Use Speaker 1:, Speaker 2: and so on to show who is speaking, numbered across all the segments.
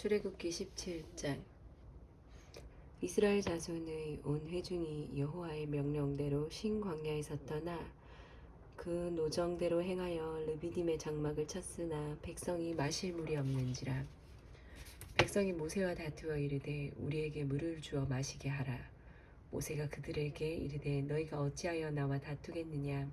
Speaker 1: 출애굽기 17장. 이스라엘 자손의 온 회중이 여호와의 명령대로 신 광야에서 떠나 그 노정대로 행하여 르비딤의 장막을 쳤으나 백성이 마실 물이 없는지라. 백성이 모세와 다투어 이르되 우리에게 물을 주어 마시게 하라. 모세가 그들에게 이르되 너희가 어찌하여 나와 다투겠느냐?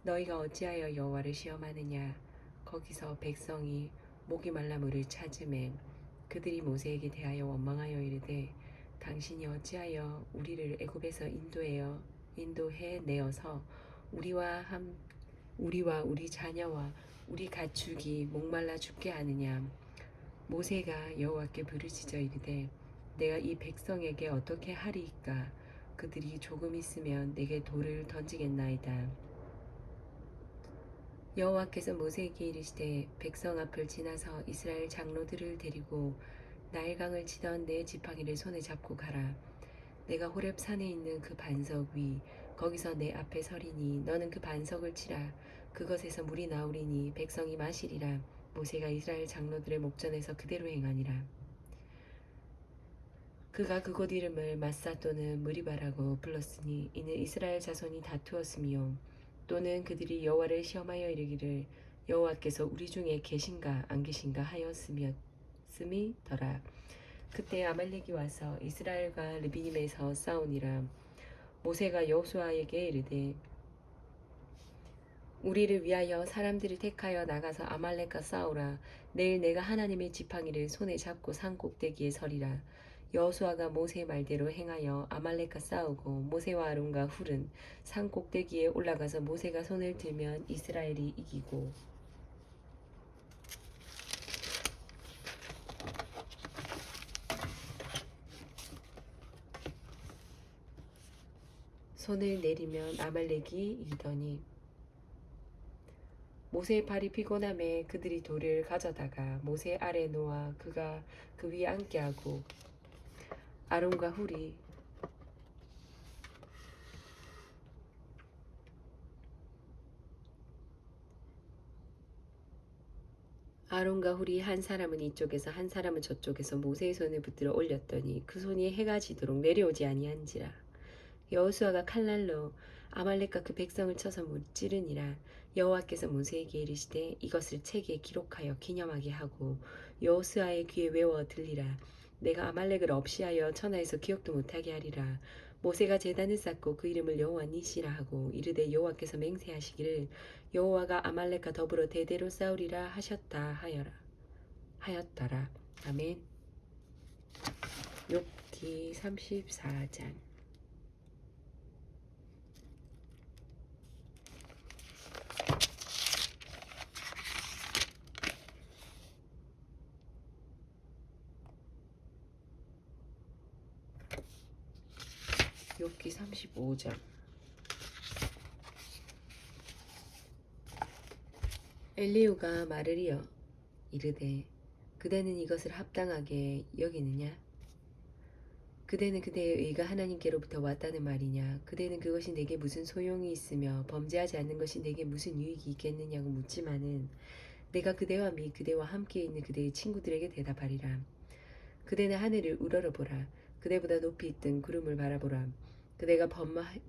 Speaker 1: 너희가 어찌하여 여호와를 시험하느냐? 거기서 백성이 목이 말라 물을 찾으매 그들이 모세에게 대하여 원망하여 이르되 당신이 어찌하여 우리를 애굽에서 인도해 내어서 우리와 우리 자녀와 우리 가축이 목말라 죽게 하느냐? 모세가 여호와께 부르짖어 이르되 내가 이 백성에게 어떻게 하리이까? 그들이 조금 있으면 내게 돌을 던지겠나이다. 여호와께서 모세에게 이르시되 백성 앞을 지나서 이스라엘 장로들을 데리고 나일강을 치던 내 지팡이를 손에 잡고 가라. 내가 호렙 산에 있는 그 반석 위 거기서 내 앞에 서리니 너는 그 반석을 치라. 그것에서 물이 나오리니 백성이 마시리라. 모세가 이스라엘 장로들의 목전에서 그대로 행하니라. 그가 그곳 이름을 마사 또는 무리바라고 불렀으니 이는 이스라엘 자손이 다투었으며 또는 그들이 여호와를 시험하여 이르기를 여호와께서 우리 중에 계신가 안 계신가 하였음이더라. 그때 아말렉이 와서 이스라엘과 르비딤에서 싸우니라. 모세가 여호수아에게 이르되 우리를 위하여 사람들을 택하여 나가서 아말렉과 싸우라. 내일 내가 하나님의 지팡이를 손에 잡고 산 꼭대기에 서리라. 여호수아가 모세의 말대로 행하여 아말렉과 싸우고 모세와 아론과 훌은 산 꼭대기에 올라가서 모세가 손을 들면 이스라엘이 이기고 손을 내리면 아말렉이 이기더니 모세의 팔이 피곤함에 그들이 돌을 가져다가 모세 아래 놓아 그가 그 위에 앉게 하고 아론과 훌이 한 사람은 이쪽에서 한 사람은 저쪽에서 모세의 손을 붙들어 올렸더니 그 손이 해가 지도록 내려오지 아니한지라. 여호수아가 칼날로 아말렉과 그 백성을 쳐서 무찌르니라. 여호와께서 모세에게 이르시되 이것을 책에 기록하여 기념하게 하고 여호수아의 귀에 외워 들리라. 내가 아말렉을 없이하여 천하에서 기억도 못하게 하리라. 모세가 제단을 쌓고 그 이름을 여호와 니시라 하고 이르되 여호와께서 맹세하시기를 여호와가 아말렉과 더불어 대대로 싸우리라 하였더라. 아멘. 욥기 34장. 욥기 35장. 엘리후가 말을 이르되 그대는 이것을 합당하게 여기느냐? 그대는 그대의 의가 하나님께로부터 왔다는 말이냐? 그대는 그것이 내게 무슨 소용이 있으며 범죄하지 않는 것이 내게 무슨 유익이 있겠느냐고 묻지만은 내가 그대와 및 그대와 함께 있는 그대의 친구들에게 대답하리라. 그대는 하늘을 우러러보라. 그대보다 높이 뜬 구름을 바라보라. 그대가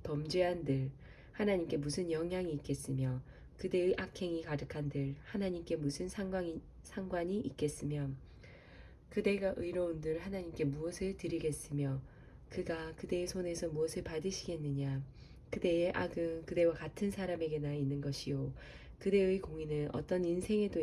Speaker 1: 범죄한들 하나님께 무슨 영향이 있겠으며 그대의 악행이 가득한들 하나님께 무슨 상관이 있겠으며 그대가 의로운들 하나님께 무엇을 드리겠으며 그가 그대의 손에서 무엇을 받으시겠느냐. 그대의 악은 그대와 같은 사람에게나 있는 것이요 그대의 공의는 어떤 인생에게도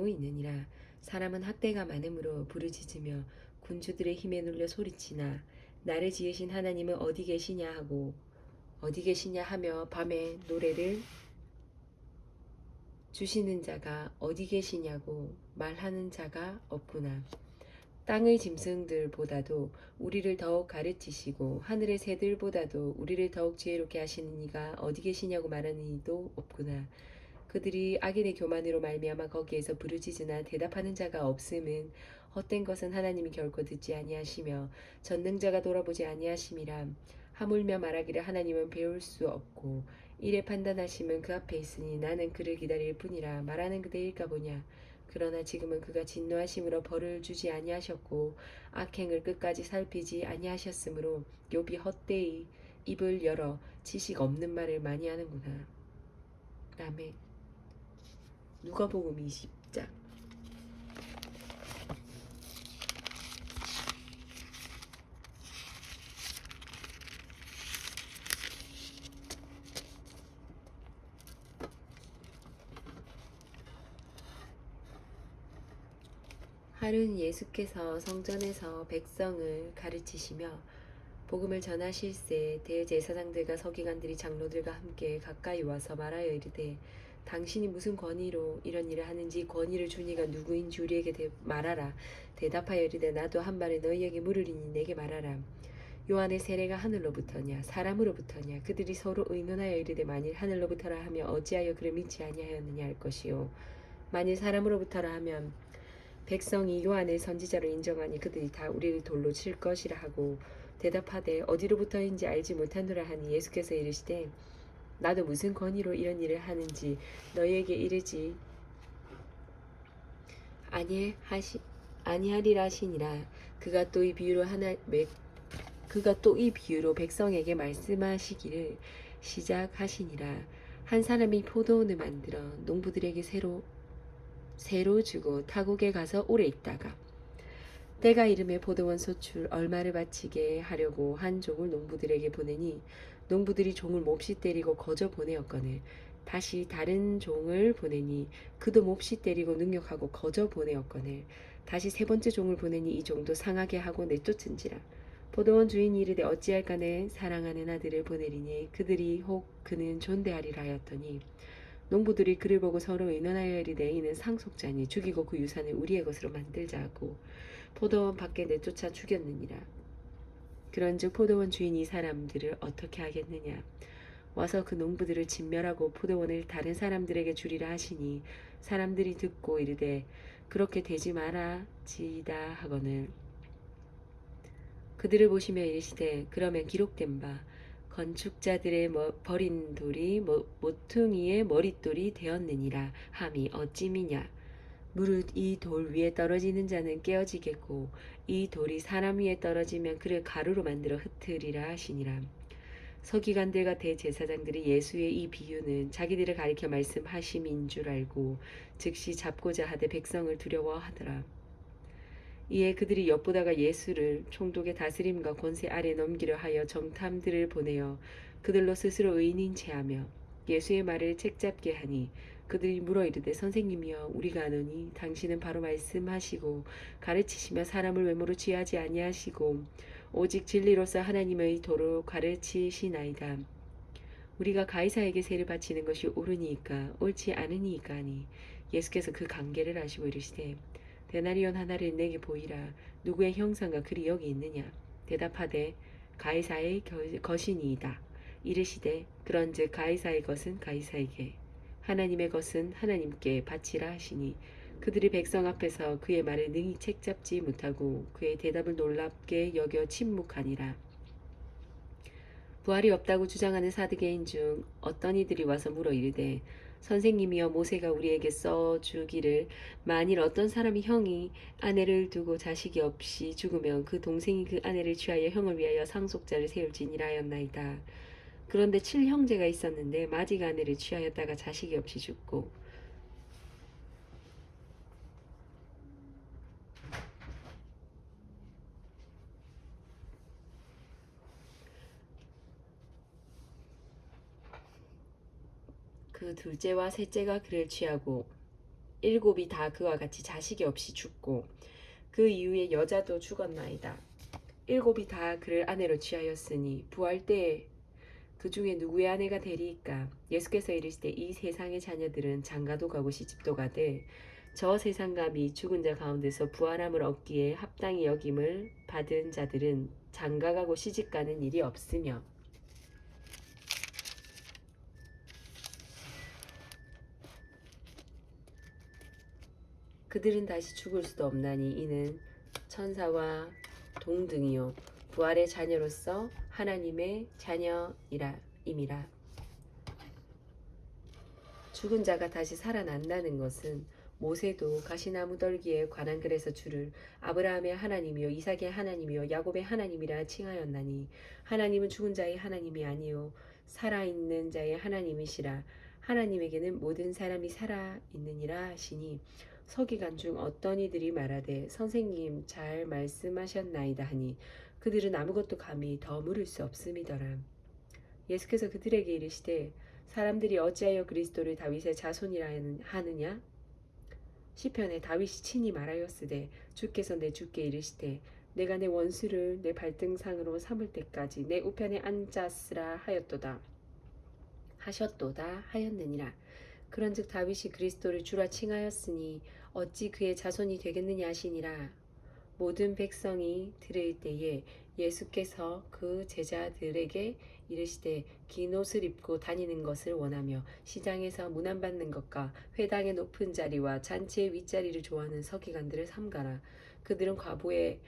Speaker 1: 있느니라. 사람은 학대가 많으므로 부르짖으며 군주들의 힘에 눌려 소리치나 나를 지으신 하나님은 어디 계시냐 하며 밤에 노래를 주시는 자가 어디 계시냐고 말하는 자가 없구나. 땅의 짐승들보다도 우리를 더욱 가르치시고 하늘의 새들보다도 우리를 더욱 지혜롭게 하시는 이가 어디 계시냐고 말하는 이도 없구나. 그들이 악인의 교만으로 말미암아 거기에서 부르짖으나 대답하는 자가 없음은 헛된 것은 하나님이 결코 듣지 아니하시며 전능자가 돌아보지 아니하심이라. 하물며 말하기를 하나님은 배울 수 없고 이래 판단하시면 그 앞에 있으니 나는 그를 기다릴 뿐이라. 말하는 그대일까 보냐. 그러나 지금은 그가 진노하심으로 벌을 주지 아니하셨고 악행을 끝까지 살피지 아니하셨으므로 욥이 헛되이 입을 열어 지식 없는 말을 많이 하는구나. 아멘. 누가복음 20장. 하루는 예수께서 성전에서 백성을 가르치시며 복음을 전하실새 대제사장들과 서기관들이 장로들과 함께 가까이 와서 말하여 이르되 당신이 무슨 권위로 이런 일을 하는지 권위를 준 이가 누구인지 우리에게 말하라. 대답하여 이르되 나도 한 말을 너희에게 물으리니 내게 말하라. 요한의 세례가 하늘로부터냐 사람으로부터냐. 그들이 서로 의논하여 이르되 만일 하늘로부터라 하며 어찌하여 그를 믿지 아니하였느냐 할 것이요 만일 사람으로부터라 하면 백성이 요한을 선지자로 인정하니 그들이 다 우리를 돌로 칠 것이라 하고 대답하되 어디로부터인지 알지 못하노라 하니 예수께서 이르시되 나도 무슨 권위로 이런 일을 하는지 너희에게 이르지 아니하리라 하시니라. 그가 또 이 비유로 백성에게 말씀하시기를 시작하시니라. 한 사람이 포도원을 만들어 농부들에게 새로 주고 타국에 가서 오래 있다가 때가 이름에 포도원 소출 얼마를 바치게 하려고 한 종을 농부들에게 보내니 농부들이 종을 몹시 때리고 거저 보내었거늘 다시 다른 종을 보내니 그도 몹시 때리고 능욕하고 거저 보내었거늘 다시 세 번째 종을 보내니 이 종도 상하게 하고 내쫓은지라. 포도원 주인이 이르되 어찌할까 내 사랑하는 아들을 보내리니 그들이 혹 그는 존대하리라 하였더니 농부들이 그를 보고 서로 의논하여 이르되 이는 상속자니 죽이고 그 유산을 우리의 것으로 만들자 하고 포도원 밖에 내쫓아 죽였느니라. 그런즉 포도원 주인이 이 사람들을 어떻게 하겠느냐. 와서 그 농부들을 진멸하고 포도원을 다른 사람들에게 주리라 하시니 사람들이 듣고 이르되 그렇게 되지 말아지이다 하거늘 그들을 보시며 이르시되 그러면 기록된 바 건축자들의 버린 돌이 모퉁이의 머릿돌이 되었느니라 함이 어찌미냐. 무릇 이 돌 위에 떨어지는 자는 깨어지겠고 이 돌이 사람 위에 떨어지면 그를 가루로 만들어 흩으리라 하시니라. 서기관들과 대제사장들이 예수의 이 비유는 자기들을 가리켜 말씀하심인 줄 알고 즉시 잡고자 하되 백성을 두려워하더라. 이에 그들이 엿보다가 예수를 총독의 다스림과 권세 아래 넘기려 하여 정탐들을 보내어 그들로 스스로 의인인 체하며 예수의 말을 책잡게 하니 그들이 물어 이르되 선생님이여 우리가 아노니 당신은 바로 말씀하시고 가르치시며 사람을 외모로 취하지 아니하시고 오직 진리로서 하나님의 도로 가르치시나이다. 우리가 가이사에게 세를 바치는 것이 옳으니까 옳지 않으니까 하니 예수께서 그 관계를 아시고 이르시되 데나리온 하나를 내게 보이라. 누구의 형상과 글이 여기 있느냐. 대답하되 가이사의 것이니이다. 이르시되 그런즉 가이사의 것은 가이사에게 하나님의 것은 하나님께 바치라 하시니 그들이 백성 앞에서 그의 말을 능히 책잡지 못하고 그의 대답을 놀랍게 여겨 침묵하니라. 부활이 없다고 주장하는 사두개인 중 어떤 이들이 와서 물어 이르되 선생님이여 모세가 우리에게 써주기를 만일 어떤 사람이 형이 아내를 두고 자식이 없이 죽으면 그 동생이 그 아내를 취하여 형을 위하여 상속자를 세울지니라 하였나이다. 그런데 7형제가 있었는데 마지가 아내를 취하였다가 자식이 없이 죽고 그 둘째와 셋째가 그를 취하고 7이 다 그와 같이 자식이 없이 죽고 그 이후에 여자도 죽었나이다. 7이 다 그를 아내로 취하였으니 부활 때에 그 중에 누구의 아내가 되리이까. 예수께서 이르시되 이 세상의 자녀들은 장가도 가고 시집도 가되 저 세상감이 죽은 자 가운데서 부활함을 얻기에 합당히 여김을 받은 자들은 장가가고 시집가는 일이 없으며 그들은 다시 죽을 수도 없나니 이는 천사와 동등이요 부활의 자녀로서 하나님의 자녀이라 임이라. 죽은 자가 다시 살아난다는 것은 모세도 가시나무덜기에 관한 글에서 주를 아브라함의 하나님이요 이삭의 하나님이요 야곱의 하나님이라 칭하였나니 하나님은 죽은 자의 하나님이 아니요 살아있는 자의 하나님이시라. 하나님에게는 모든 사람이 살아있느니라 하시니 서기관 중 어떤 이들이 말하되 선생님 잘 말씀하셨나이다 하니 그들은 아무것도 감히 더 물을 수 없음이더라. 예수께서 그들에게 이르시되 사람들이 어찌하여 그리스도를 다윗의 자손이라 하느냐? 시편에 다윗이 친히 말하였으되 주께서 내 주께 이르시되 내가 내 원수를 내 발등상으로 삼을 때까지 내 우편에 앉았으라 하셨도다 하였느니라. 그런즉 다윗이 그리스도를 주라 칭하였으니 어찌 그의 자손이 되겠느냐 하시니라. 모든 백성이 들을 때에 예수께서 그 제자들에게 이르시되 긴 옷을 입고 다니는 것을 원하며 시장에서 문안받는 것과 회당의 높은 자리와 잔치의 윗자리를 좋아하는 서기관들을 삼가라. 그들은 과부의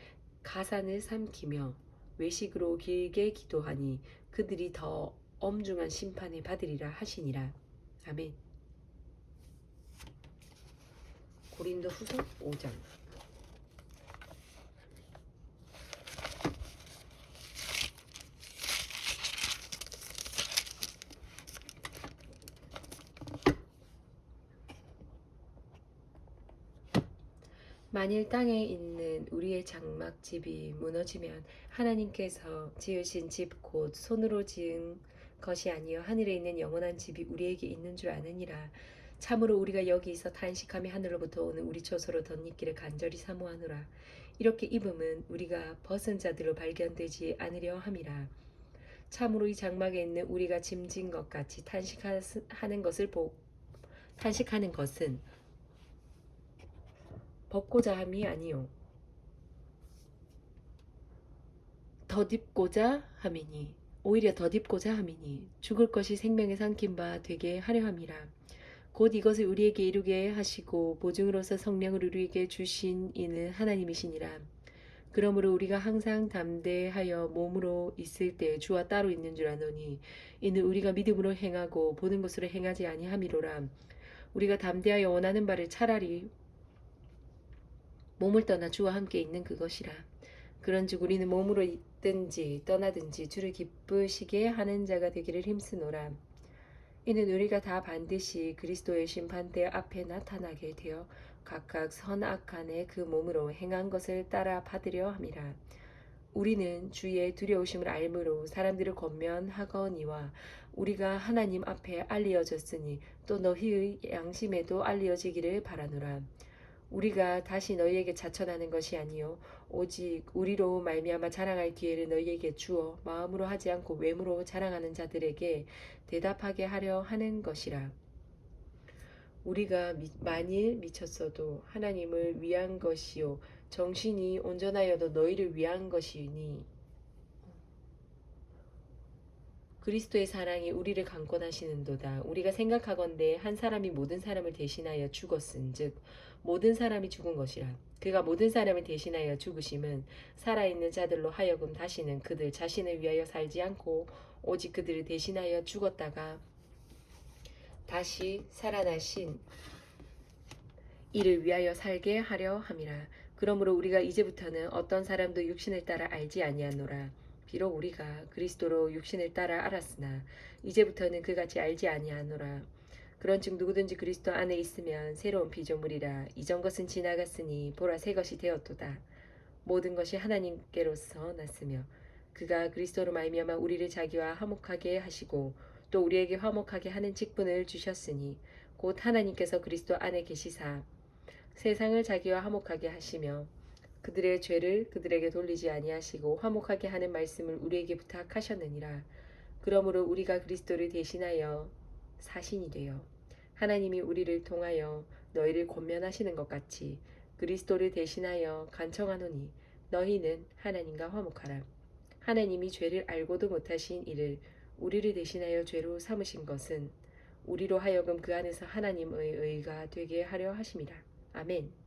Speaker 1: 가산을 삼키며 외식으로 길게 기도하니 그들이 더 엄중한 심판을 받으리라 하시니라. 아멘. 고린도후서 5장. 만일 땅에 있는 우리의 장막집이 무너지면 하나님께서 지으신 집 곧 손으로 지은 것이 아니요 하늘에 있는 영원한 집이 우리에게 있는 줄 아느니라. 참으로 우리가 여기서 탄식하며 하늘로부터 오는 우리 처소로 덧입기를 간절히 사모하노라. 이렇게 입음은 우리가 벗은 자들로 발견되지 않으려 함이라. 참으로 이 장막에 있는 우리가 짐진 것 같이 탄식하는 것은 벗고자 함이 아니요 덧입고자 함이니 오히려 덧입고자 함이니 죽을 것이 생명에 삼킨 바 되게 하려 함이라. 곧 이것을 우리에게 이루게 하시고 보증으로서 성령을 우리에게 주신 이는 하나님이시니라. 그러므로 우리가 항상 담대하여 몸으로 있을 때 주와 따로 있는 줄 아노니 이는 우리가 믿음으로 행하고 보는 것으로 행하지 아니함이로라. 우리가 담대하여 원하는 바를 차라리 몸을 떠나 주와 함께 있는 그것이라. 그런즉 우리는 몸으로 있든지 떠나든지 주를 기쁘시게 하는 자가 되기를 힘쓰노라. 이는 우리가 다 반드시 그리스도의 심판대 앞에 나타나게 되어 각각 선악간에 그 몸으로 행한 것을 따라 받으려 함이라. 우리는 주의 두려우심을 알므로 사람들을 권면하거니와 우리가 하나님 앞에 알리어졌으니 또 너희의 양심에도 알리어지기를 바라노라. 우리가 다시 너희에게 자천하는 것이 아니요 오직 우리로 말미암아 자랑할 기회를 너희에게 주어 마음으로 하지 않고 외모로 자랑하는 자들에게 대답하게 하려 하는 것이라. 우리가 만일 미쳤어도 하나님을 위한 것이요 정신이 온전하여도 너희를 위한 것이니 그리스도의 사랑이 우리를 강권하시는도다. 우리가 생각하건대 한 사람이 모든 사람을 대신하여 죽었은즉 모든 사람이 죽은 것이라. 그가 모든 사람을 대신하여 죽으심은 살아있는 자들로 하여금 다시는 그들 자신을 위하여 살지 않고 오직 그들을 대신하여 죽었다가 다시 살아나신 이를 위하여 살게 하려 함이라. 그러므로 우리가 이제부터는 어떤 사람도 육신을 따라 알지 아니하노라. 비록 우리가 그리스도로 육신을 따라 알았으나 이제부터는 그같이 알지 아니하노라. 그런즉 누구든지 그리스도 안에 있으면 새로운 피조물이라. 이전 것은 지나갔으니 보라 새 것이 되었도다. 모든 것이 하나님께로서 났으며 그가 그리스도로 말미암아 우리를 자기와 화목하게 하시고 또 우리에게 화목하게 하는 직분을 주셨으니 곧 하나님께서 그리스도 안에 계시사 세상을 자기와 화목하게 하시며 그들의 죄를 그들에게 돌리지 아니하시고 화목하게 하는 말씀을 우리에게 부탁하셨느니라. 그러므로 우리가 그리스도를 대신하여 사신이 되어 하나님이 우리를 통하여 너희를 권면하시는 것 같이 그리스도를 대신하여 간청하노니 너희는 하나님과 화목하라. 하나님이 죄를 알고도 못하신 이를 우리를 대신하여 죄로 삼으신 것은 우리로 하여금 그 안에서 하나님의 의가 되게 하려 하심이라. 아멘.